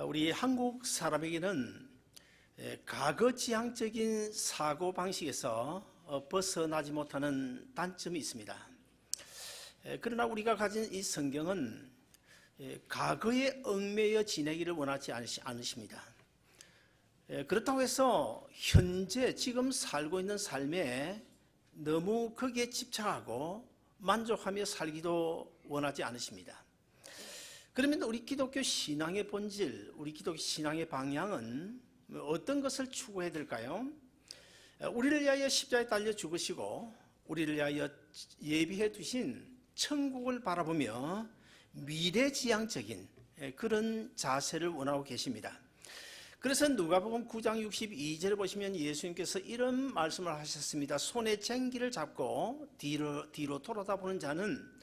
우리 한국 사람에게는 과거지향적인 사고방식에서 벗어나지 못하는 단점이 있습니다. 그러나 우리가 가진 이 성경은 과거에 얽매여 지내기를 원하지 않으십니다. 그렇다고 해서 현재 지금 살고 있는 삶에 너무 거기에 집착하고 만족하며 살기도 원하지 않으십니다. 그러면 우리 기독교 신앙의 본질, 우리 기독교 신앙의 방향은 어떤 것을 추구해야 될까요? 우리를 위하여 십자가에 달려 죽으시고 우리를 위하여 예비해 두신 천국을 바라보며 미래지향적인 그런 자세를 원하고 계십니다. 그래서 누가복음 9장 62절을 보시면 예수님께서 이런 말씀을 하셨습니다. 손에 쟁기를 잡고 뒤로 돌아다보는 자는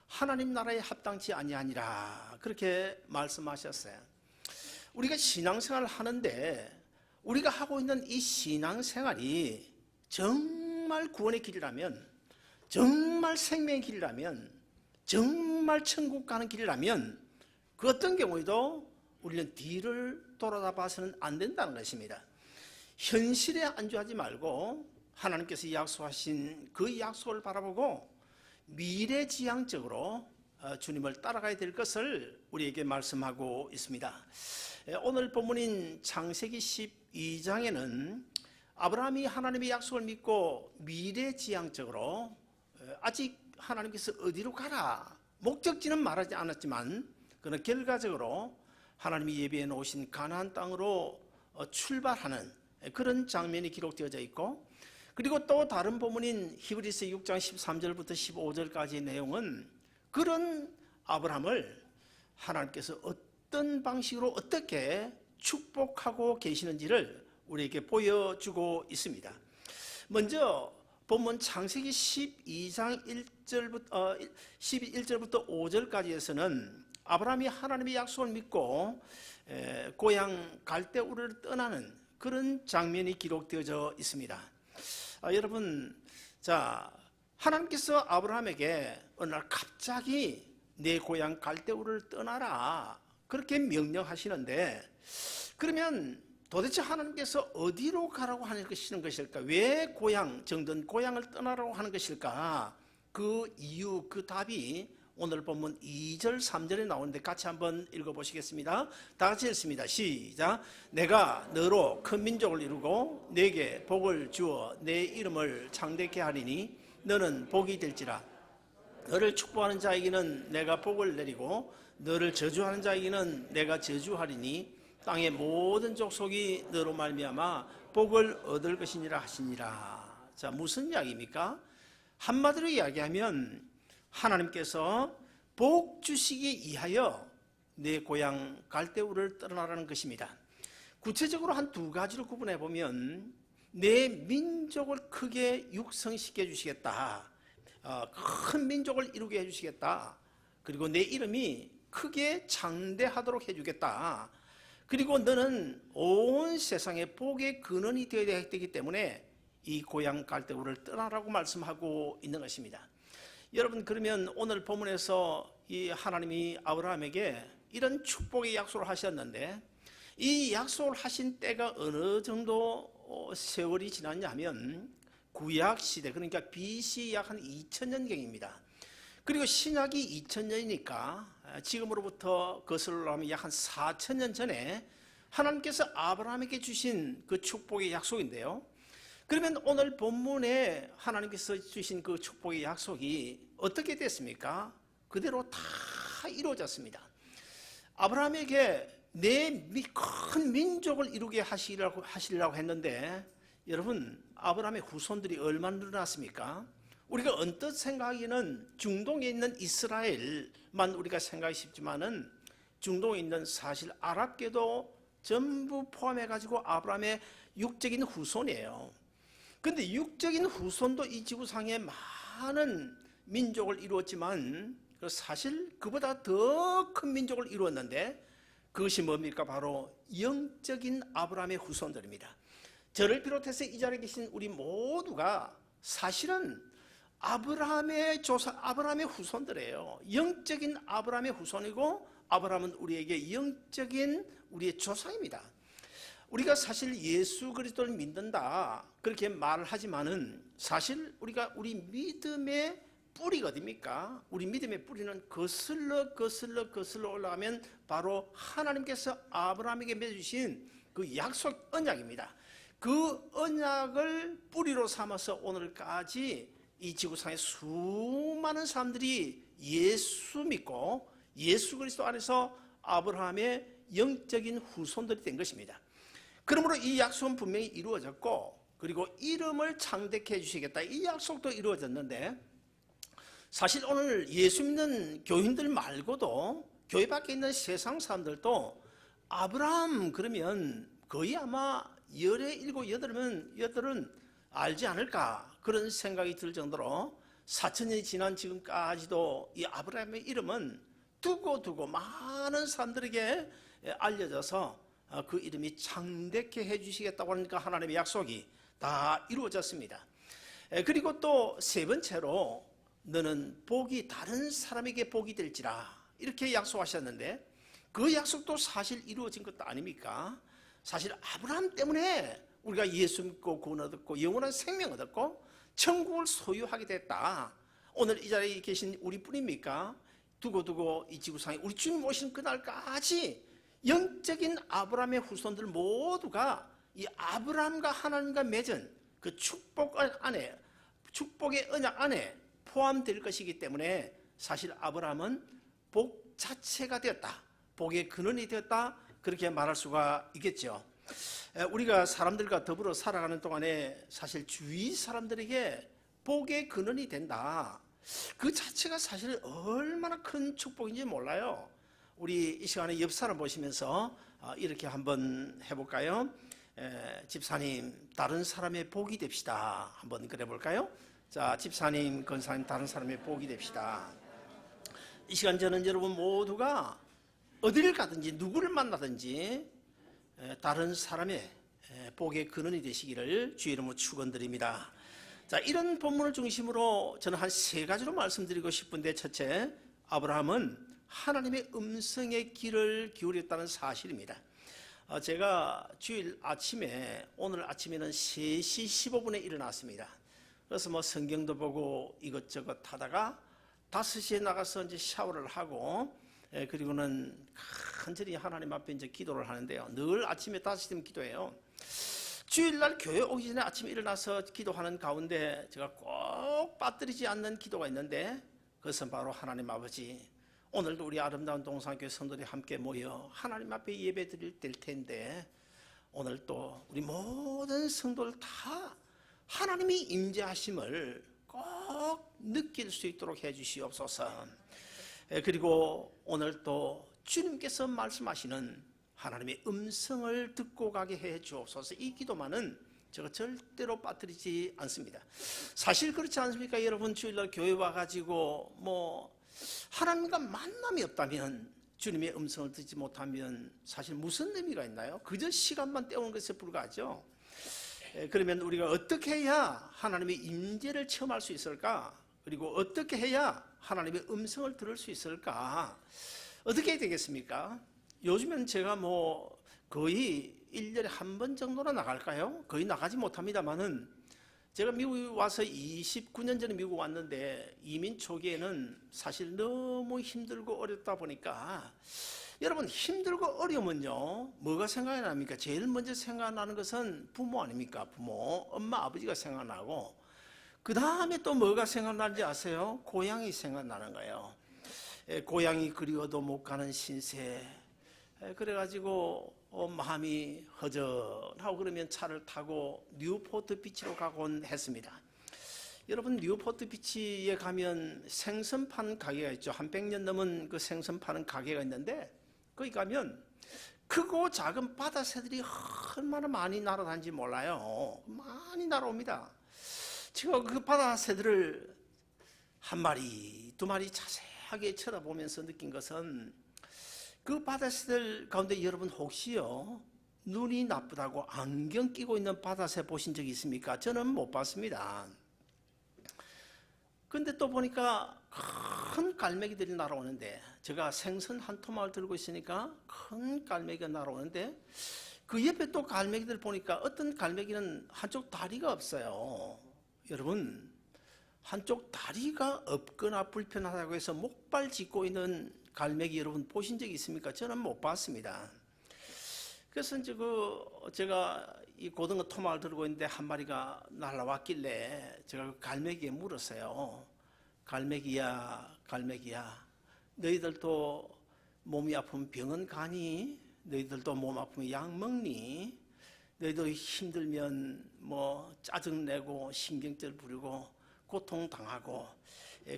하나님 나라에 합당치 아니하니라, 그렇게 말씀하셨어요. 우리가 신앙생활을 하는데 우리가 하고 있는 이 신앙생활이 정말 구원의 길이라면, 정말 생명의 길이라면, 정말 천국 가는 길이라면 그 어떤 경우에도 우리는 뒤를 돌아다봐서는 안 된다는 것입니다. 현실에 안주하지 말고 하나님께서 약속하신 그 약속을 바라보고 미래지향적으로 주님을 따라가야 될 것을 우리에게 말씀하고 있습니다. 오늘 본문인 창세기 12장에는 아브라함이 하나님의 약속을 믿고 미래지향적으로 아직 하나님께서 어디로 가라, 목적지는 말하지 않았지만 그는 결과적으로 하나님이 예비해 놓으신 가나안 땅으로 출발하는 그런 장면이 기록되어져 있고, 그리고 또 다른 본문인 히브리서 6장 13절부터 15절까지의 내용은 그런 아브라함을 하나님께서 어떤 방식으로 어떻게 축복하고 계시는지를 우리에게 보여주고 있습니다. 먼저 본문 창세기 12장 11절부터 5절까지에서는 아브라함이 하나님의 약속을 믿고 고향 갈대우를 떠나는 그런 장면이 기록되어져 있습니다. 여러분, 하나님께서 아브라함에게 어느 날 갑자기 내 고향 갈대우를 떠나라, 그렇게 명령하시는데, 그러면 도대체 하나님께서 어디로 가라고 하시는 것일까? 왜 고향, 정든 고향을 떠나라고 하는 것일까? 그 이유, 그 답이 오늘 본문 2절, 3절에 나오는데 같이 한번 읽어보시겠습니다. 다 같이 읽습니다. 시작. 내가 너로 큰 민족을 이루고 내게 복을 주어 내 이름을 창대케 하리니 너는 복이 될지라. 너를 축복하는 자에게는 내가 복을 내리고 너를 저주하는 자에게는 내가 저주하리니 땅의 모든 족속이 너로 말미암아 복을 얻을 것이니라 하시니라. 자, 무슨 이야기입니까? 한마디로 이야기하면 하나님께서 복 주시기 위하여 내 고향 갈대우를 떠나라는 것입니다. 구체적으로 한 두 가지를 구분해 보면, 내 민족을 크게 육성시켜 주시겠다, 큰 민족을 이루게 해주시겠다, 그리고 내 이름이 크게 장대하도록 해주겠다, 그리고 너는 온 세상의 복의 근원이 되어야 되기 때문에 이 고향 갈대우를 떠나라고 말씀하고 있는 것입니다. 여러분, 그러면 오늘 본문에서 이 하나님이 아브라함에게 이런 축복의 약속을 하셨는데, 이 약속을 하신 때가 어느 정도 세월이 지났냐면 구약시대, 그러니까 BC 약 한 2000년경입니다. 그리고 신약이 2000년이니까 지금으로부터 거슬러 가면 약 한 4000년 전에 하나님께서 아브라함에게 주신 그 축복의 약속인데요. 그러면 오늘 본문에 하나님께서 주신 그 축복의 약속이 어떻게 됐습니까? 그대로 다 이루어졌습니다. 아브라함에게 내 큰 민족을 이루게 하시려고 했는데, 여러분, 아브라함의 후손들이 얼마나 늘어났습니까? 우리가 언뜻 생각하기는 중동에 있는 이스라엘만 우리가 생각이 쉽지만은 중동에 있는 사실 아랍계도 전부 포함해가지고 아브라함의 육적인 후손이에요. 근데 육적인 후손도 이 지구상에 많은 민족을 이루었지만 사실 그보다 더 큰 민족을 이루었는데, 그것이 뭡니까? 바로 영적인 아브라함의 후손들입니다. 저를 비롯해서 이 자리에 계신 우리 모두가 사실은 아브라함의 후손들이에요. 영적인 아브라함의 후손이고 아브라함은 우리에게 영적인 우리의 조상입니다. 우리가 사실 예수 그리스도를 믿는다 그렇게 말을 하지만은 사실 우리가 우리 믿음의 뿌리가 어딥니까? 우리 믿음의 뿌리는 거슬러 올라가면 바로 하나님께서 아브라함에게 맺으신 그 약속 언약입니다. 그 언약을 뿌리로 삼아서 오늘까지 이 지구상의 수많은 사람들이 예수 믿고 예수 그리스도 안에서 아브라함의 영적인 후손들이 된 것입니다. 그러므로 이 약속은 분명히 이루어졌고, 그리고 이름을 창대케 해주시겠다, 이 약속도 이루어졌는데, 사실 오늘 예수 믿는 교인들 말고도 교회 밖에 있는 세상 사람들도 아브라함 그러면 거의 아마 17, 8은 알지 않을까, 그런 생각이 들 정도로 4,000년이 지난 지금까지도 이 아브라함의 이름은 두고 많은 사람들에게 알려져서 그 이름이 창대케 해주시겠다고 하니까 하나님의 약속이 다 이루어졌습니다. 그리고 또 세 번째로 너는 복이 다른 사람에게 복이 될지라, 이렇게 약속하셨는데 그 약속도 사실 이루어진 것도 아닙니까? 사실 아브라함 때문에 우리가 예수 믿고 구원 얻었고 영원한 생명 얻었고 천국을 소유하게 됐다. 오늘 이 자리에 계신 우리뿐입니까? 두고 이 지구상에 우리 주님 오시는 그날까지 영적인 아브라함의 후손들 모두가 이 아브라함과 하나님과 맺은 그 축복의 언약 안에 포함될 것이기 때문에 사실 아브라함은 복 자체가 되었다, 복의 근원이 되었다, 그렇게 말할 수가 있겠죠. 우리가 사람들과 더불어 살아가는 동안에 사실 주위 사람들에게 복의 근원이 된다, 그 자체가 사실 얼마나 큰 축복인지 몰라요. 우리 이 시간에 옆 사람 보시면서 이렇게 한번 해볼까요? 집사님, 다른 사람의 복이 됩시다. 한번 그래 볼까요? 자, 집사님, 권사님, 다른 사람의 복이 됩시다. 이 시간 저는 여러분 모두가 어디를 가든지 누구를 만나든지 다른 사람의 복의 근원이 되시기를 주의 이름으로 축원드립니다. 자, 이런 본문을 중심으로 저는 한 세 가지로 말씀드리고 싶은데, 첫째, 아브라함은 하나님의 음성의 귀를 기울였다는 사실입니다. 제가 주일 아침에, 오늘 아침에는 3시 15분에 일어났습니다. 그래서 뭐 성경도 보고 이것저것 하다가 5시에 나가서 이제 샤워를 하고, 그리고는 간절히 하나님 앞에 이제 기도를 하는데요. 늘 아침에 5시 되면 기도해요. 주일날 교회 오기 전에 아침에 일어나서 기도하는 가운데 제가 꼭 빠뜨리지 않는 기도가 있는데, 그것은 바로 하나님 아버지, 오늘도 우리 아름다운 동산교회 성도들이 함께 모여 하나님 앞에 예배 드릴 때일 텐데, 오늘 또 우리 모든 성도들 다 하나님이 임재하심을 꼭 느낄 수 있도록 해주시옵소서. 그리고 오늘 또 주님께서 말씀하시는 하나님의 음성을 듣고 가게 해 주옵소서. 이 기도만은 제가 절대로 빠뜨리지 않습니다. 사실 그렇지 않습니까? 여러분, 주일날 교회 와가지고 뭐 하나님과 만남이 없다면, 주님의 음성을 듣지 못하면 사실 무슨 의미가 있나요? 그저 시간만 때우는 것에 불과하죠. 그러면 우리가 어떻게 해야 하나님의 임재를 체험할 수 있을까? 그리고 어떻게 해야 하나님의 음성을 들을 수 있을까? 어떻게 해야 되겠습니까? 요즘엔 제가 뭐 거의 1년에 한 번 정도나 나갈까요? 거의 나가지 못합니다만은, 제가 미국에 와서 29년 전에 미국 왔는데 이민 초기에는 사실 너무 힘들고 어렵다 보니까, 여러분 힘들고 어려우면요 뭐가 생각이 납니까? 제일 먼저 생각나는 것은 부모 아닙니까? 부모, 엄마, 아버지가 생각나고, 그 다음에 또 뭐가 생각나는지 아세요? 고향이 생각나는 거예요. 고향이 그리워도 못 가는 신세. 그래가지고 마음이 허전하고 그러면 차를 타고 뉴포트 비치로 가곤 했습니다. 여러분, 뉴포트 비치에 가면 생선 파는 가게가 있죠. 한 100년 넘은 그 생선 파는 가게가 있는데, 거기 가면 크고 작은 바다새들이 얼마나 많이 날아다니는지 몰라요. 많이 날아옵니다. 제가 그 바다새들을 한 마리, 두 마리 자세하게 쳐다보면서 느낀 것은, 그 바다새들 가운데 여러분 혹시요 눈이 나쁘다고 안경 끼고 있는 바다새 보신 적 있습니까? 저는 못 봤습니다. 근데 또 보니까 큰 갈매기들이 날아오는데, 제가 생선 한 토막을 들고 있으니까 큰 갈매기가 날아오는데, 그 옆에 또 갈매기들 보니까 어떤 갈매기는 한쪽 다리가 없어요. 여러분, 한쪽 다리가 없거나 불편하다고 해서 목발 짚고 있는 갈매기 여러분 보신 적 있습니까? 저는 못 봤습니다. 그래서 이제 제가 이 고등어 토막을 들고 있는데 한 마리가 날아왔길래 제가 그 갈매기에 물었어요. 갈매기야, 갈매기야, 너희들도 몸이 아프면 병원 가니? 너희들도 몸 아프면 약 먹니? 너희도 힘들면 뭐 짜증내고 신경질 부리고 고통당하고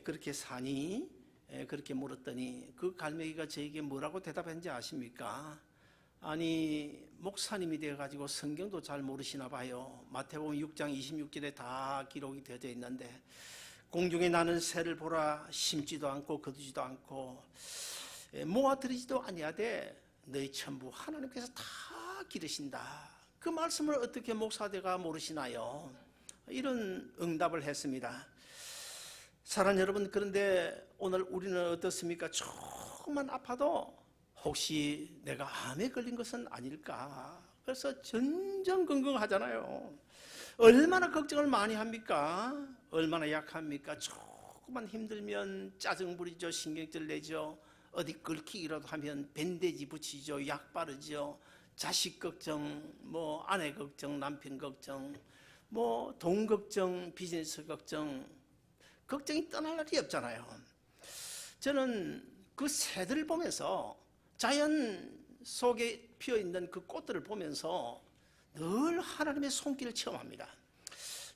그렇게 사니? 그렇게 물었더니 그 갈매기가 저에게 뭐라고 대답했는지 아십니까? 아니, 목사님이 되어가지고 성경도 잘 모르시나 봐요. 마태복음 6장 26절에 다 기록이 되어져 있는데, 공중에 나는 새를 보라, 심지도 않고 거두지도 않고 모아들이지도 아니하되 너희 전부 하나님께서 다 기르신다. 그 말씀을 어떻게 목사대가 모르시나요? 이런 응답을 했습니다. 사랑하는 여러분, 그런데 오늘 우리는 어떻습니까? 조금만 아파도 혹시 내가 암에 걸린 것은 아닐까? 그래서 전전긍긍하잖아요. 얼마나 걱정을 많이 합니까? 얼마나 약합니까? 조금만 힘들면 짜증 부리죠, 신경질 내죠, 어디 긁히기라도 하면 밴데지 붙이죠, 약 바르죠, 자식 걱정, 뭐 아내 걱정, 남편 걱정, 뭐 돈 걱정, 비즈니스 걱정, 걱정이 떠날 날이 없잖아요. 저는 그 새들을 보면서, 자연 속에 피어있는 그 꽃들을 보면서 늘 하나님의 손길을 체험합니다.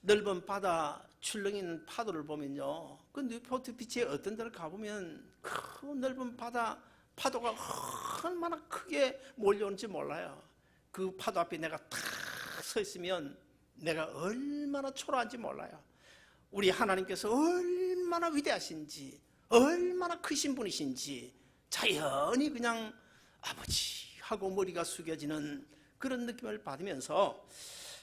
넓은 바다, 출렁이 있는 파도를 보면요, 그 뉴포트 비치에 어떤 데를 가보면 그 넓은 바다, 파도가 얼마나 크게 몰려오는지 몰라요. 그 파도 앞에 내가 탁 서 있으면 내가 얼마나 초라한지 몰라요. 우리 하나님께서 얼마나 위대하신지, 얼마나 크신 분이신지 자연히 그냥 아버지 하고 머리가 숙여지는 그런 느낌을 받으면서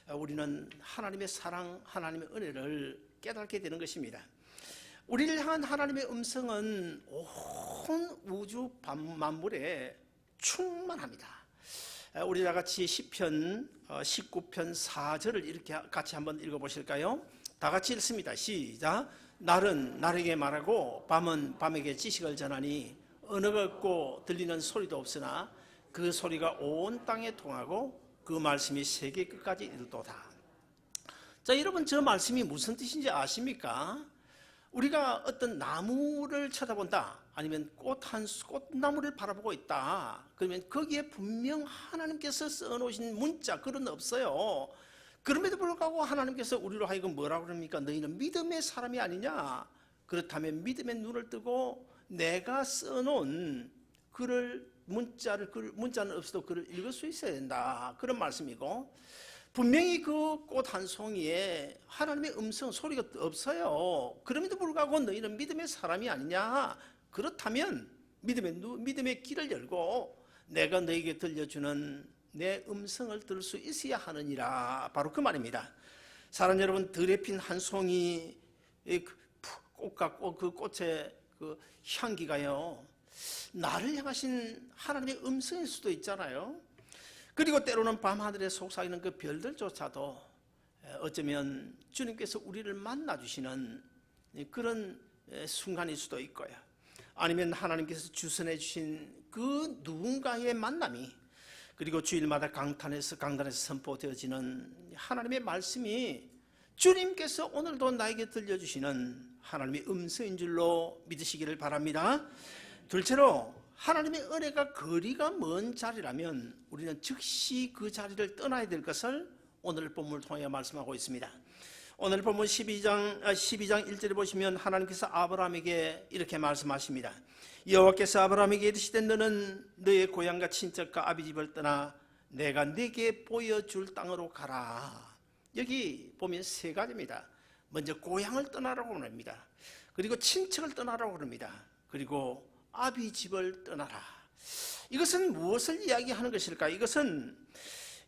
우리는 하나님의 사랑, 하나님의 은혜를 깨닫게 되는 것입니다. 우리를 향한 하나님의 음성은 온 우주 만물에 충만합니다. 우리 다 같이 시편 19편 4절을 이렇게 같이 한번 읽어보실까요? 다 같이 읽습니다. 시작. 날은 날에게 말하고 밤은 밤에게 지식을 전하니 언어가 없고 들리는 소리도 없으나 그 소리가 온 땅에 통하고 그 말씀이 세계 끝까지 이르도다. 자, 여러분, 저 말씀이 무슨 뜻인지 아십니까? 우리가 어떤 나무를 쳐다본다, 아니면 꽃나무를 바라보고 있다, 그러면 거기에 분명 하나님께서 써놓으신 문자, 글은 없어요. 그럼에도 불구하고 하나님께서 우리로 하여금 뭐라고 그럽니까? 너희는 믿음의 사람이 아니냐? 그렇다면 믿음의 눈을 뜨고 내가 써놓은 글을, 문자는 없어도 글을 읽을 수 있어야 된다, 그런 말씀이고, 분명히 그 꽃 한 송이에 하나님의 음성, 소리가 없어요. 그럼에도 불구하고 너희는 믿음의 사람이 아니냐? 그렇다면 믿음의 길을 열고 내가 너에게 들려주는 내 음성을 들을 수 있어야 하느니라. 바로 그 말입니다. 사랑 여러분, 들에 핀 한 송이 꽃과 그 꽃의 그 향기가요, 나를 향하신 하나님의 음성일 수도 있잖아요. 그리고 때로는 밤하늘에 속삭이는 그 별들조차도 어쩌면 주님께서 우리를 만나주시는 그런 순간일 수도 있고요. 아니면 하나님께서 주선해 주신 그 누군가의 만남이, 그리고 주일마다 강단에서 선포되어지는 하나님의 말씀이 주님께서 오늘도 나에게 들려주시는 하나님의 음성인 줄로 믿으시기를 바랍니다. 둘째로, 하나님의 은혜가 거리가 먼 자리라면 우리는 즉시 그 자리를 떠나야 될 것을 오늘 본문을 통해 말씀하고 있습니다. 오늘 본문 12장 1절에 보시면 하나님께서 아브라함에게 이렇게 말씀하십니다. 여호와께서 아브라함에게 이르시되 너는 너의 고향과 친척과 아비집을 떠나 내가 네게 보여줄 땅으로 가라. 여기 보면 세 가지입니다. 먼저 고향을 떠나라고 합니다. 그리고 친척을 떠나라고 합니다. 그리고 아비집을 떠나라. 이것은 무엇을 이야기하는 것일까? 이것은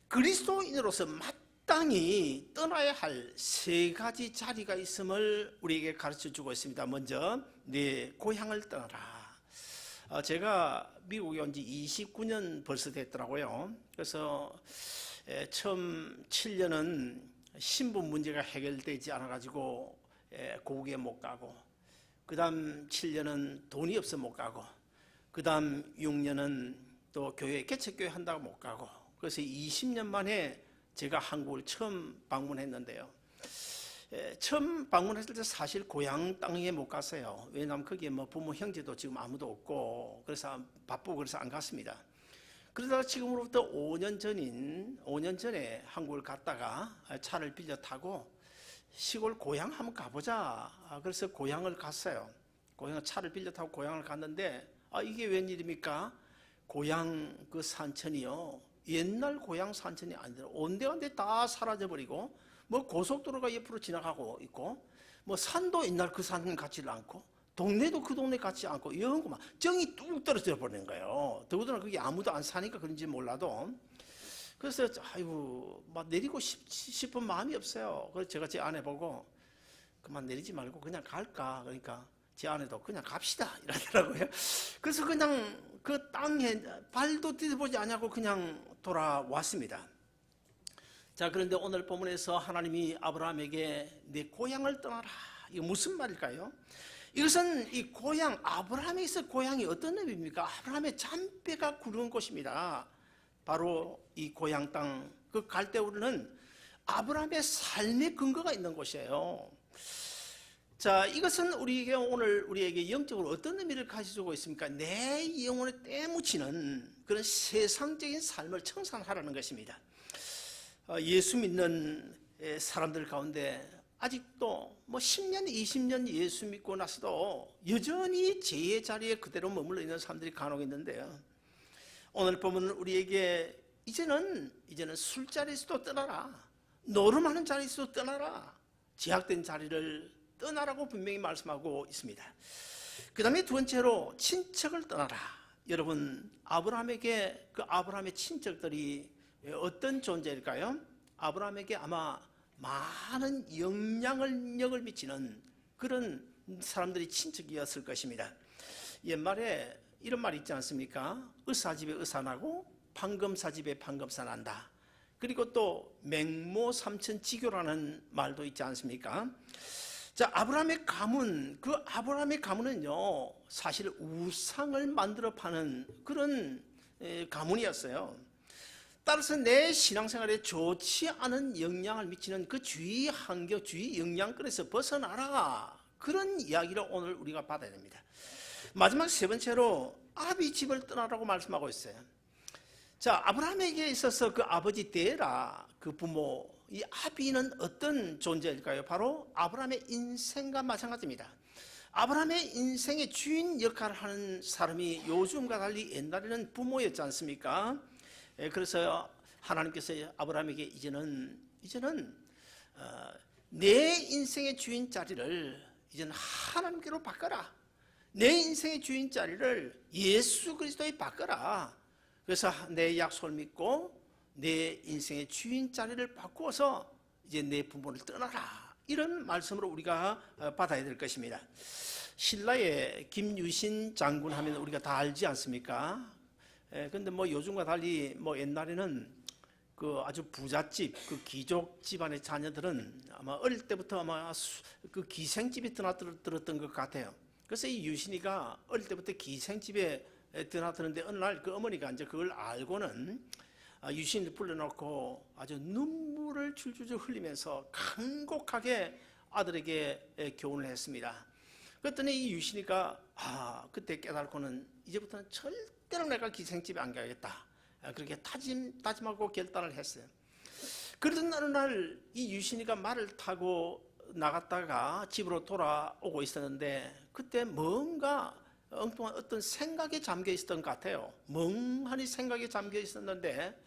그리스도인으로서 땅이 떠나야 할 세 가지 자리가 있음을 우리에게 가르쳐 주고 있습니다. 먼저 내 고향을 떠나라. 제가 미국에 온 지 29년 벌써 됐더라고요. 그래서 처음 7년은 신분 문제가 해결되지 않아가지고 고국에 못 가고, 그 다음 7년은 돈이 없어 못 가고, 그 다음 6년은 또 교회 개척교회 한다고 못 가고, 그래서 20년 만에 제가 한국을 처음 방문했는데요. 처음 방문했을 때 사실 고향 땅에 못 갔어요. 왜냐하면 거기에 뭐 부모 형제도 지금 아무도 없고 그래서 바쁘고 그래서 안 갔습니다. 그러다가 지금으로부터 5년 전에 한국을 갔다가 차를 빌려 타고 시골 고향 한번 가보자. 그래서 고향을 갔어요. 차를 빌려 타고 고향을 갔는데 이게 웬일입니까? 고향 그 산천이요, 옛날 고향 산천이 아니더라. 온데간데 다 사라져버리고, 뭐 고속도로가 옆으로 지나가고 있고, 뭐 산도 옛날 그 산 같지를 않고, 동네도 그 동네 같지 않고, 이런 거만 정이 뚝 떨어져 버리는 거예요. 더군다나 그게 아무도 안 사니까 그런지 몰라도. 그래서 아이고 막 내리고 싶은 마음이 없어요. 그래서 제가 제 아내 보고 그만 내리지 말고 그냥 갈까? 그러니까 제 아내도 그냥 갑시다 이러더라고요. 그래서 그냥 그 땅에 발도 디뎌보지 않냐고 그냥 돌아왔습니다. 자, 그런데 오늘 본문에서 하나님이 아브라함에게 내 고향을 떠나라. 이거 무슨 말일까요? 이것은 이 고향, 아브라함에서 고향이 어떤 의미입니까? 아브라함의 잔뼈가 굵은 곳입니다. 바로 이 고향 땅, 그 갈대우르는 아브라함의 삶의 근거가 있는 곳이에요. 자, 이것은 우리에게 영적으로 어떤 의미를 가지고 있습니까? 내 영혼에 때묻히는 그런 세상적인 삶을 청산하라는 것입니다. 예수 믿는 사람들 가운데 아직도 뭐 10년, 20년 예수 믿고 나서도 여전히 죄의 자리에 그대로 머물러 있는 사람들이 간혹 있는데요. 오늘 보면 우리에게 이제는 술자리에서도 떠나라, 노름하는 자리에서도 떠나라, 제약된 자리를 떠나라고 분명히 말씀하고 있습니다. 그 다음에 두 번째로 친척을 떠나라. 여러분, 아브라함의 친척들이 어떤 존재일까요? 아브라함에게 아마 많은 영향력을 미치는 그런 사람들이 친척이었을 것입니다. 옛말에 이런 말이 있지 않습니까? 의사 집에 의사 나고 판검사 집에 판검사 난다. 그리고 또 맹모삼천지교라는 말도 있지 않습니까? 자, 아브라함의 가문은요, 사실 우상을 만들어 파는 그런 가문이었어요. 따라서 내 신앙생활에 좋지 않은 영향을 미치는 그 주위 환경, 주위 영향권에서 벗어나라. 그런 이야기를 오늘 우리가 받아야 됩니다. 마지막 세 번째로 아비 집을 떠나라고 말씀하고 있어요. 자, 아브라함에게 있어서 그 아버지 데라, 그 부모, 이 아비는 어떤 존재일까요? 바로 아브라함의 인생과 마찬가지입니다. 아브라함의 인생의 주인 역할을 하는 사람이 요즘과 달리 옛날에는 부모였지 않습니까? 그래서 하나님께서 아브라함에게 이제는 내 인생의 주인 자리를 이제는 하나님께로 바꿔라. 내 인생의 주인 자리를 예수 그리스도에 바꿔라. 그래서 내 약속을 믿고 내 인생의 주인 자리를 바꾸어서 이제 내 부모를 떠나라. 이런 말씀으로 우리가 받아야 될 것입니다. 신라의 김유신 장군 하면 우리가 다 알지 않습니까? 근데 뭐 요즘과 달리 뭐 옛날에는 그 아주 부잣집, 그 귀족 집안의 자녀들은 아마 어릴 때부터 아마 그 기생집에 드나들었던 것 같아요. 그래서 이 유신이가 어릴 때부터 기생집에 드나드는데 어느 날 그 어머니가 이제 그걸 알고는 유신을 불러놓고 아주 눈물을 줄줄줄 흘리면서 간곡하게 아들에게 교훈을 했습니다. 그랬더니 이 유신이가 그때 깨달고는 이제부터는 절대로 내가 기생집에 안 가야겠다. 그렇게 다짐하고 결단을 했어요. 그러던 어느 날 이 유신이가 말을 타고 나갔다가 집으로 돌아오고 있었는데 그때 뭔가 엉뚱한 어떤 생각에 잠겨 있었던 것 같아요. 멍하니 생각에 잠겨 있었는데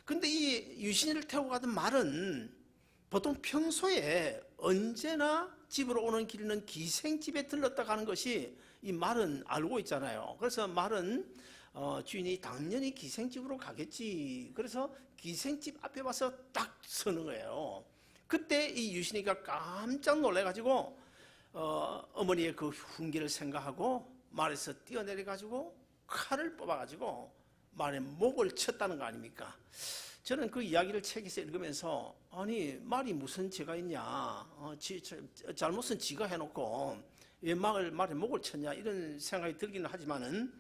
근데 이 유신이를 태우고 가던 말은 보통 평소에 언제나 집으로 오는 길은 기생집에 들렀다 가는 것이 이 말은 알고 있잖아요. 그래서 말은 주인이 당연히 기생집으로 가겠지. 그래서 기생집 앞에 와서 딱 서는 거예요. 그때 이 유신이가 깜짝 놀래가지고 어머니의 그 훈계를 생각하고 말에서 뛰어내려가지고 칼을 뽑아가지고 말의 목을 쳤다는 거 아닙니까? 저는 그 이야기를 책에서 읽으면서 아니 말이 무슨 죄가 있냐, 잘못은 지가 해놓고 왜 말의 목을 쳤냐 이런 생각이 들기는 하지만은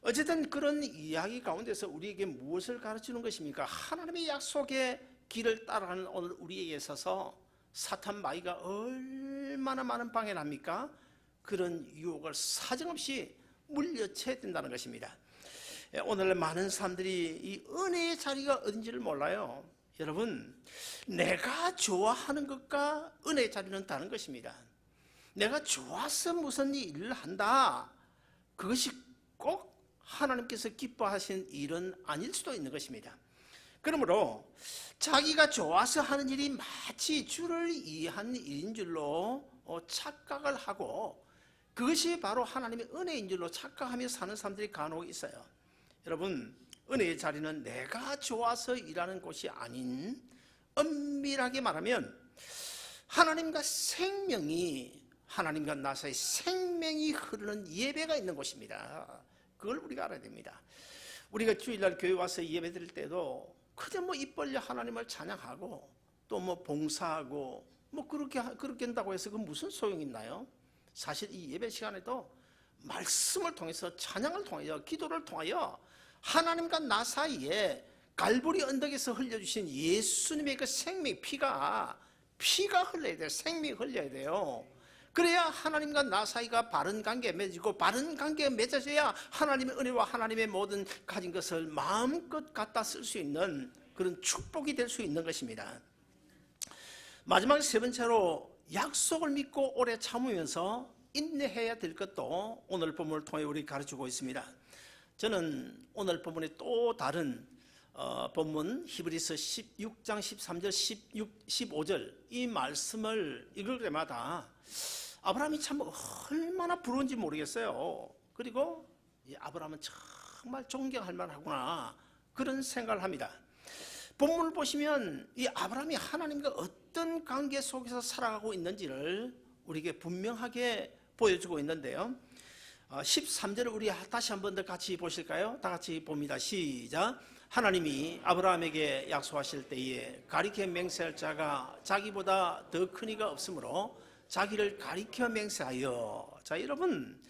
어쨌든 그런 이야기 가운데서 우리에게 무엇을 가르치는 것입니까? 하나님의 약속의 길을 따라가는 오늘 우리에게 있어서 사탄 마귀가 얼마나 많은 방해를 합니까? 그런 유혹을 사정없이 물려쳐야 된다는 것입니다. 오늘 많은 사람들이 이 은혜의 자리가 어딘지를 몰라요. 여러분, 내가 좋아하는 것과 은혜의 자리는 다른 것입니다. 내가 좋아서 무슨 일을 한다, 그것이 꼭 하나님께서 기뻐하신 일은 아닐 수도 있는 것입니다. 그러므로 자기가 좋아서 하는 일이 마치 주를 위한 일인 줄로 착각을 하고 그것이 바로 하나님의 은혜인 줄로 착각하며 사는 사람들이 간혹 있어요. 여러분, 은혜의 자리는 내가 좋아서 일하는 곳이 아닌, 엄밀하게 말하면 하나님과 나 사이 생명이 흐르는 예배가 있는 곳입니다. 그걸 우리가 알아야 됩니다. 우리가 주일날 교회 와서 예배 드릴 때도 그저 입 벌려 하나님을 찬양하고 또 봉사하고 그렇게 한다고 해서 그 무슨 소용이 있나요? 사실 이 예배 시간에도 말씀을 통해서, 찬양을 통하여, 기도를 통하여 하나님과 나 사이에 갈보리 언덕에서 흘려주신 예수님의 그 생명, 피가 흘러야 돼요. 생명이 흘러야 돼요. 그래야 하나님과 나 사이가 바른 관계에 맺어지고, 바른 관계에 맺어져야 하나님의 은혜와 하나님의 모든 가진 것을 마음껏 갖다 쓸 수 있는 그런 축복이 될 수 있는 것입니다. 마지막 세 번째로, 약속을 믿고 오래 참으면서 인내해야 될 것도 오늘 본문을 통해 우리 가르치고 있습니다. 저는 오늘 본문의 또 다른 본문 히브리서 16장 13절 15절 이 말씀을 읽을 때마다 아브라함이 참 얼마나 부러운지 모르겠어요. 그리고 이 아브라함은 정말 존경할 만하구나, 그런 생각을 합니다. 본문을 보시면 이 아브라함이 하나님과 어떤 관계 속에서 살아가고 있는지를 우리에게 분명하게 보여주고 있는데요. 13절을 우리 다시 한 번 더 같이 보실까요? 다 같이 봅니다. 시작. 하나님이 아브라함에게 약속하실 때에 가리켜 맹세할 자가 자기보다 더 큰 이가 없으므로 자기를 가리켜 맹세하여. 자, 여러분,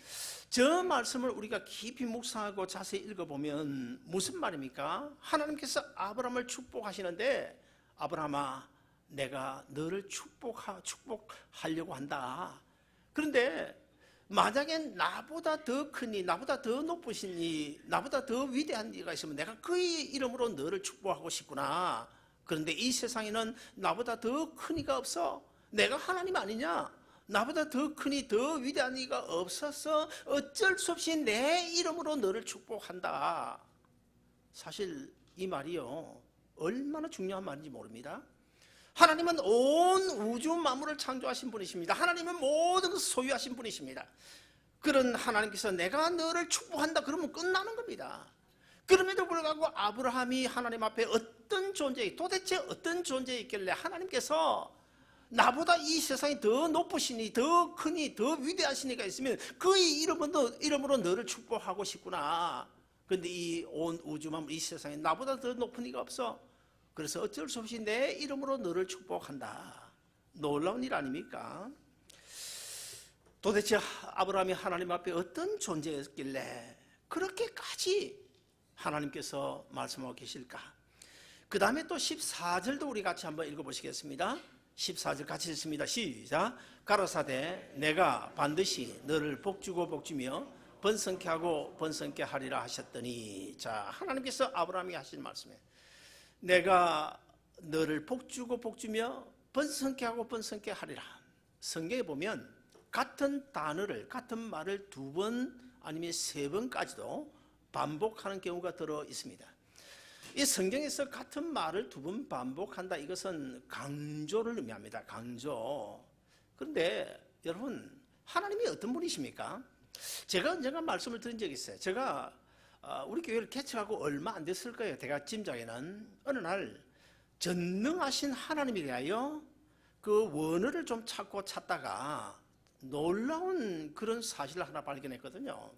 저 말씀을 우리가 깊이 묵상하고 자세히 읽어보면 무슨 말입니까? 하나님께서 아브라함을 축복하시는데, 아브라함아, 내가 너를 축복하려고 한다. 그런데 만약에 나보다 더 크니, 나보다 더 높으시니, 나보다 더 위대한 이가 있으면 내가 그의 이름으로 너를 축복하고 싶구나. 그런데 이 세상에는 나보다 더 큰 이가 없어. 내가 하나님 아니냐? 나보다 더 크니 더 위대한 이가 없어서 어쩔 수 없이 내 이름으로 너를 축복한다. 사실 이 말이요, 얼마나 중요한 말인지 모릅니다. 하나님은 온 우주 만물을 창조하신 분이십니다. 하나님은 모든 것을 소유하신 분이십니다. 그런 하나님께서 내가 너를 축복한다 그러면 끝나는 겁니다. 그럼에도 불구하고 아브라함이 하나님 앞에 도대체 어떤 존재에 있길래 하나님께서 나보다 이 세상이 더 높으시니, 더 크니, 더 위대하신 이가 있으면 그의 이름으로 너를 축복하고 싶구나. 그런데 이 온 우주 만물, 이 세상에 나보다 더 높은 이가 없어. 그래서 어쩔 수 없이 내 이름으로 너를 축복한다. 놀라운 일 아닙니까? 도대체 아브라함이 하나님 앞에 어떤 존재였길래 그렇게까지 하나님께서 말씀하고 계실까? 그 다음에 또 14절도 우리 같이 한번 읽어보시겠습니다. 14절 같이 읽습니다. 시작. 가라사대 내가 반드시 너를 복주고 복주며 번성케 하고 번성케 하리라 하셨더니, 자, 하나님께서 아브라함이 하신 말씀이에요. 내가 너를 복주고 복주며 번성케 하고 번성케 하리라. 성경에 보면 같은 단어를, 같은 말을 2번 아니면 3번까지도 반복하는 경우가 들어 있습니다. 이 성경에서 같은 말을 2번 반복한다, 이것은 강조를 의미합니다. 강조. 그런데 여러분, 하나님이 어떤 분이십니까? 제가 언젠가 말씀을 드린 적이 있어요. 제가 우리 교회를 개척하고 얼마 안 됐을 거예요. 제가 짐작에는 어느 날 전능하신 하나님에 대하여 그 원어를 좀 찾다가 놀라운 그런 사실을 하나 발견했거든요.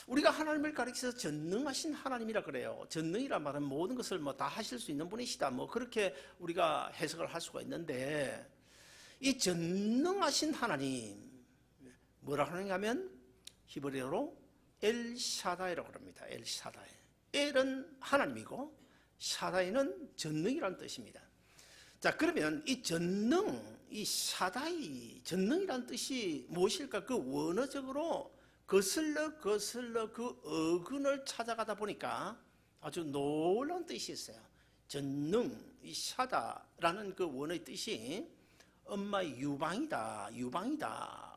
우리가 하나님을 가리켜서 전능하신 하나님이라 그래요. 전능이란 말은 모든 것을 다 하실 수 있는 분이시다, 그렇게 우리가 해석을 할 수가 있는데, 이 전능하신 하나님 뭐라 하는가 하면 히브리어로 엘샤다이라고 합니다. 엘샤다이. 엘은 하나님이고 샤다이는 전능이라는 뜻입니다. 자, 그러면 이 전능, 이 샤다이, 전능이라는 뜻이 무엇일까? 그 원어적으로 거슬러 그 어근을 찾아가다 보니까 아주 놀라운 뜻이 있어요. 전능, 이 샤다라는 그 원어의 뜻이 엄마의 유방이다,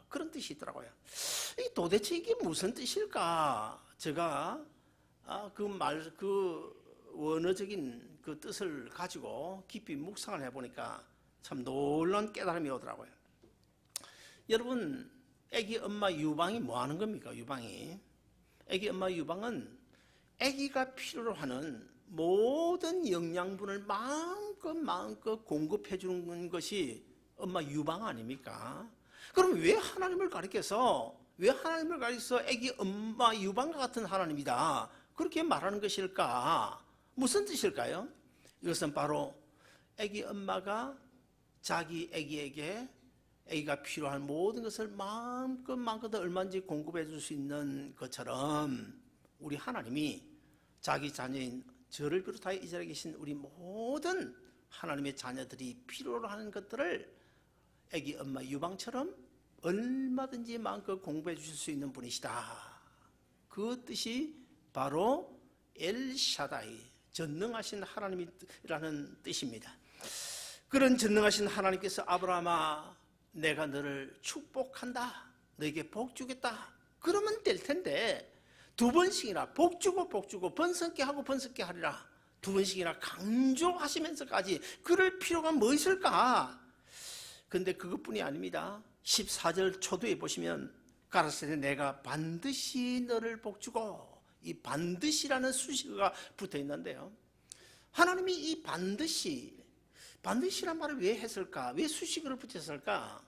그런 뜻이 있더라고요. 도대체 이게 무슨 뜻일까? 제가 그 원어적인 그 뜻을 가지고 깊이 묵상을 해보니까 참 놀라운 깨달음이 오더라고요. 여러분, 애기 엄마 유방이 뭐 하는 겁니까? 유방이. 애기 엄마 유방은 애기가 필요로 하는 모든 영양분을 마음껏 공급해 주는 것이 엄마 유방 아닙니까? 그럼 왜 하나님을 가리켜서 애기 엄마 유방과 같은 하나님이다, 그렇게 말하는 것일까? 무슨 뜻일까요? 이것은 바로 애기 엄마가 자기 애기에게 애기가 필요한 모든 것을 마음껏 얼마든지 공급해 줄 수 있는 것처럼, 우리 하나님이 자기 자녀인 저를 비롯하여 이 자리에 계신 우리 모든 하나님의 자녀들이 필요로 하는 것들을 애기 엄마 유방처럼 얼마든지 마음껏 공부해 주실 수 있는 분이시다. 그 뜻이 바로 엘샤다이, 전능하신 하나님이라는 뜻입니다. 그런 전능하신 하나님께서 아브라함아, 내가 너를 축복한다, 너에게 복 주겠다, 그러면 될 텐데 두 번씩이나 복 주고 번성케 하고 번성케 하리라 두 번씩이나 강조하시면서까지 그럴 필요가 뭐 있을까? 근데 그것뿐이 아닙니다. 14절 초두에 보시면 가라사대 내가 반드시 너를 복주고, 이 반드시라는 수식어가 붙어 있는데요. 하나님이 이 반드시란 말을 왜 했을까? 왜 수식어를 붙였을까?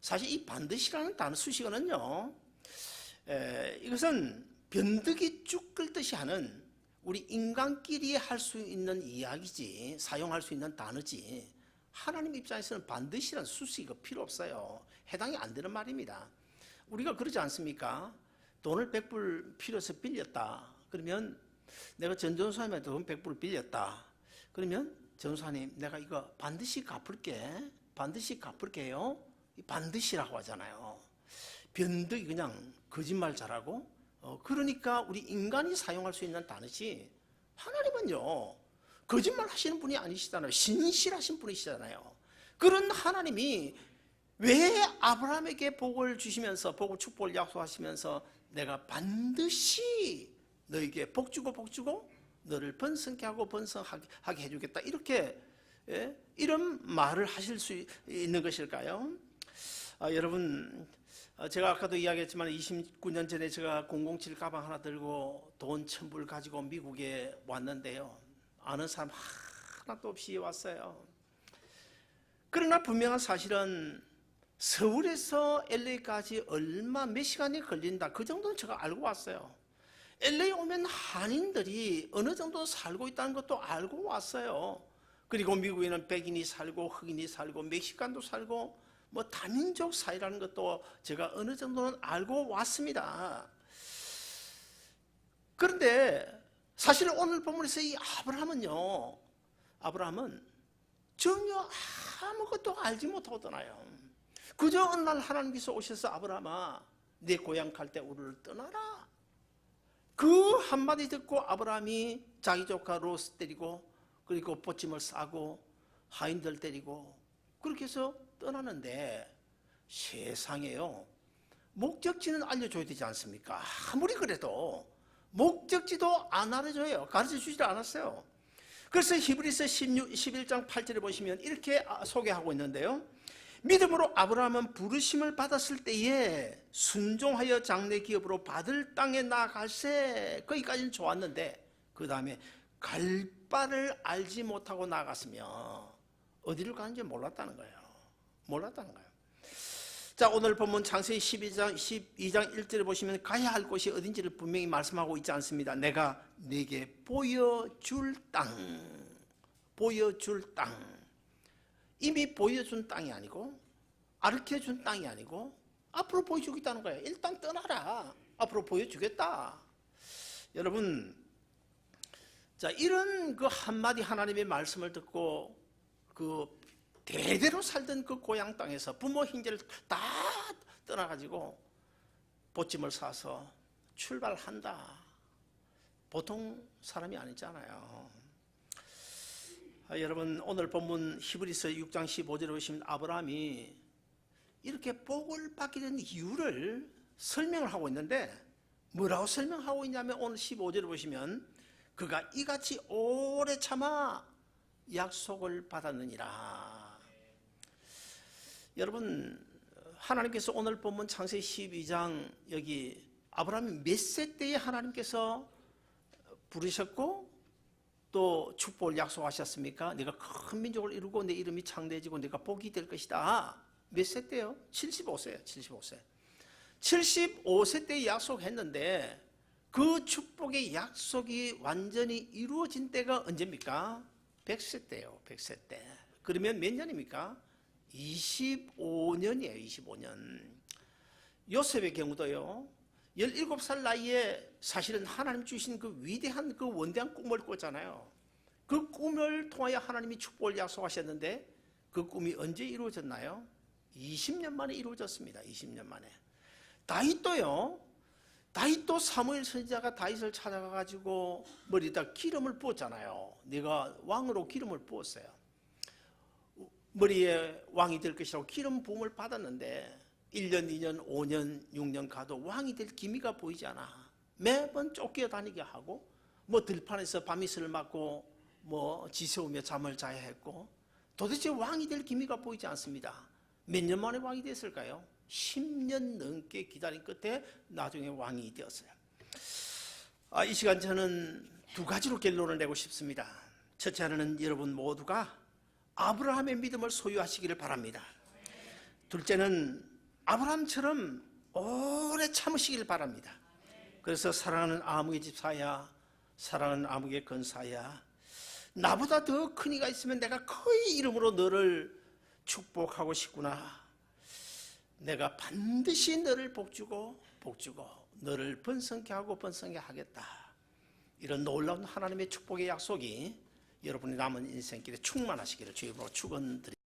사실 이 반드시라는 단어 수식어는요, 이것은 변덕이 쭉 끓듯이 하는 우리 인간끼리 할 수 있는 이야기지, 사용할 수 있는 단어지, 하나님 입장에서는 반드시란 수식어가 필요 없어요. 해당이 안 되는 말입니다. 우리가 그러지 않습니까? 돈을 100불 필요해서 빌렸다. 그러면 내가 전도사님한테 돈 100불 빌렸다. 그러면 전도사님, 내가 이거 반드시 갚을게요. 반드시라고 하잖아요. 변덕이 그냥 거짓말 잘하고, 그러니까 우리 인간이 사용할 수 있는 단어지, 하나님은요 거짓말 하시는 분이 아니시잖아요. 신실하신 분이시잖아요. 그런 하나님이 왜 아브라함에게 복을 주시면서, 복을 축복을 약속하시면서 내가 반드시 너에게 복 주고 너를 번성케 하고 번성하게 해주겠다, 이렇게 이런 말을 하실 수 있는 것일까요? 여러분, 제가 아까도 이야기했지만 29년 전에 제가 007 가방 하나 들고 돈 1000불 가지고 미국에 왔는데요. 아는 사람 하나도 없이 왔어요. 그러나 분명한 사실은 서울에서 LA까지 몇 시간이 걸린다, 그 정도는 제가 알고 왔어요. LA 오면 한인들이 어느 정도 살고 있다는 것도 알고 왔어요. 그리고 미국에는 백인이 살고 흑인이 살고 멕시칸도 살고 다민족 사회라는 것도 제가 어느 정도는 알고 왔습니다. 그런데 사실 오늘 본문에서 이 아브라함은 전혀 아무것도 알지 못하고 떠나요. 그저 어느 날 하나님께서 오셔서 아브라함아, 내 고향 갈대우르를 떠나라, 그 한마디 듣고 아브라함이 자기 조카 로스 때리고, 그리고 보침을 싸고 하인들 때리고 그렇게 해서 떠나는데, 세상에요, 목적지는 알려줘야 되지 않습니까? 아무리 그래도 목적지도 안 알려줘요. 가르쳐주지 않았어요. 그래서 히브리서 11장 8절에 보시면 이렇게 소개하고 있는데요. 믿음으로 아브라함은 부르심을 받았을 때에 순종하여 장래 기업으로 받을 땅에 나아갈세. 거기까지는 좋았는데 그 다음에 갈 바를 알지 못하고 나갔으며 어디를 가는지 몰랐다는 거예요. 몰랐다는 거예요. 자, 오늘 본문 창세기 12장 1절에 보시면 가야 할 곳이 어딘지를 분명히 말씀하고 있지 않습니다. 내가 네게 보여줄 땅, 보여줄 땅. 이미 보여준 땅이 아니고 가르쳐준 땅이 아니고 앞으로 보여주겠다는 거예요. 일단 떠나라. 앞으로 보여주겠다. 여러분, 자, 이런 그 한마디 하나님의 말씀을 듣고 그 대대로 살던 그 고향 땅에서 부모 형제를 다 떠나가지고 보찜을 사서 출발한다. 보통 사람이 아니잖아요. 여러분, 오늘 본문 히브리서 6장 15절에 보시면 아브라함이 이렇게 복을 받게 된 이유를 설명을 하고 있는데 뭐라고 설명하고 있냐면 오늘 15절에 보시면 그가 이같이 오래 참아 약속을 받았느니라. 여러분, 하나님께서 오늘 본문 창세기 12장 여기 아브라함이 몇 세 때에 하나님께서 부르셨고 또 축복을 약속하셨습니까? 네가 큰 민족을 이루고 내 이름이 창대해지고 네가 복이 될 것이다. 몇 세 때요? 75세예요. 75세. 75세 때 약속했는데 그 축복의 약속이 완전히 이루어진 때가 언제입니까? 100세 때예요. 100세 때. 그러면 몇 년입니까? 25년이에요. 25년. 요셉의 경우도요. 17살 나이에 사실은 하나님 주신 그 위대한 그 원대한 꿈을 꿨잖아요. 그 꿈을 통하여 하나님이 축복을 약속하셨는데 그 꿈이 언제 이루어졌나요? 20년 만에 이루어졌습니다. 20년 만에. 다윗도요. 다윗도 사무엘 선지자가 다윗을 찾아가가지고 머리에다 기름을 부었잖아요. 네가 왕으로 기름을 부었어요. 머리에 왕이 될 것이라고 기름 부음을 받았는데 1년, 2년, 5년, 6년 가도 왕이 될 기미가 보이지 않아. 매번 쫓겨다니게 하고 뭐 들판에서 밤이슬을 맞고 뭐 지새우며 잠을 자야 했고 도대체 왕이 될 기미가 보이지 않습니다. 몇 년 만에 왕이 됐을까요? 10년 넘게 기다린 끝에 나중에 왕이 되었어요. 이 시간 저는 두 가지로 결론을 내고 싶습니다. 첫째는 여러분 모두가 아브라함의 믿음을 소유하시기를 바랍니다. 둘째는 아브라함처럼 오래 참으시길 바랍니다. 그래서 사랑하는 아무개 집사야, 사랑하는 아무개 권사야, 나보다 더 큰 이가 있으면 내가 그의 이름으로 너를 축복하고 싶구나. 내가 반드시 너를 복주고 너를 번성케 하고 번성케 하겠다. 이런 놀라운 하나님의 축복의 약속이 여러분의 남은 인생길에 충만하시기를 주의 이름으로 축원드립니다.